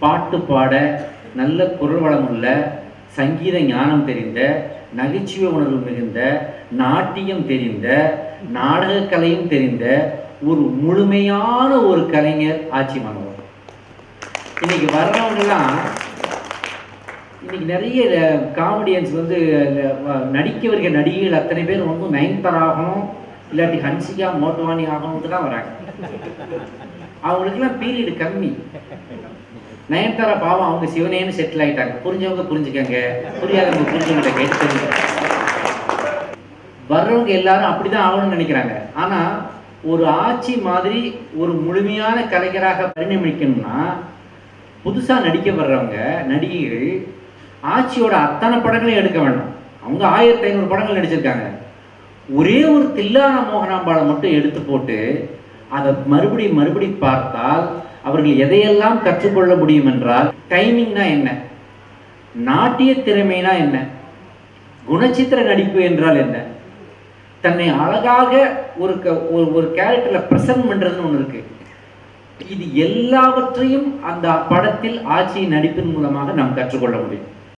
பாட்டு பாட நல்ல குரல் வளமுள்ள, சங்கீத ஞானம் தெரிந்த, நகைச்சுவை உணர்வு மிகுந்த, நாட்டியம் தெரிந்த, நாடகக்கலையும் தெரிந்த ஒரு முழுமையான ஒரு கலைஞர் ஆச்சி மனோகர். இன்னைக்கு வர்றவங்கலாம், இன்னைக்கு நிறைய காமெடியன்ஸ் வந்து நடிக்க வருகிற நடிகைகள் அத்தனை பேர் வந்து நயன்தாரா ஆகணும், இல்லாட்டி ஹன்சிகா மோட்வானி ஆகணும்னு தான் வராங்க. அவங்களுக்குலாம் பீரியடு கம்மி. நயன்தாரா பாவம் அவங்க சிவனேன்னு செட்டில் ஆகிட்டாங்க. புரிஞ்சவங்க புரிஞ்சுக்கங்க, புரியாதவங்க புரிஞ்சவங்க கேட்டு தெரிஞ்சு. வர்றவங்க எல்லாரும் அப்படிதான் ஆகணும்னு நினைக்கிறாங்க. ஆனால் ஒரு ஆட்சி மாதிரி ஒரு முழுமையான கலைஞராக பரிணமிக்கணும்னா புதுசாக நடிக்க வர்றவங்க நடிகைகள் ஆட்சியோட அத்தனை படங்களையும் எடுக்க வேண்டாம். அவங்க 1500 படங்கள் நடிச்சிருக்காங்க. ஒரே ஒரு தில்லானா மோகனாம்பாளை மட்டும் எடுத்து போட்டு அதை மறுபடி பார்த்தால் அவர்கள் எதையெல்லாம் கற்றுக்கொள்ள முடியும் என்றால், டைமிங்னா என்ன, நாட்டிய திறமைனா என்ன, குணச்சித்திர நடிப்பு என்றால் என்ன, தன்னை அழகாக ஒரு கேரக்டர்ல பிரசன்ட் பண்றதுன்னு ஒன்று இருக்கு. இது எல்லாவற்றையும் அந்த படத்தில் ஆட்சியின் நடிப்பின் மூலமாக நாம் கற்றுக்கொள்ள முடியும்.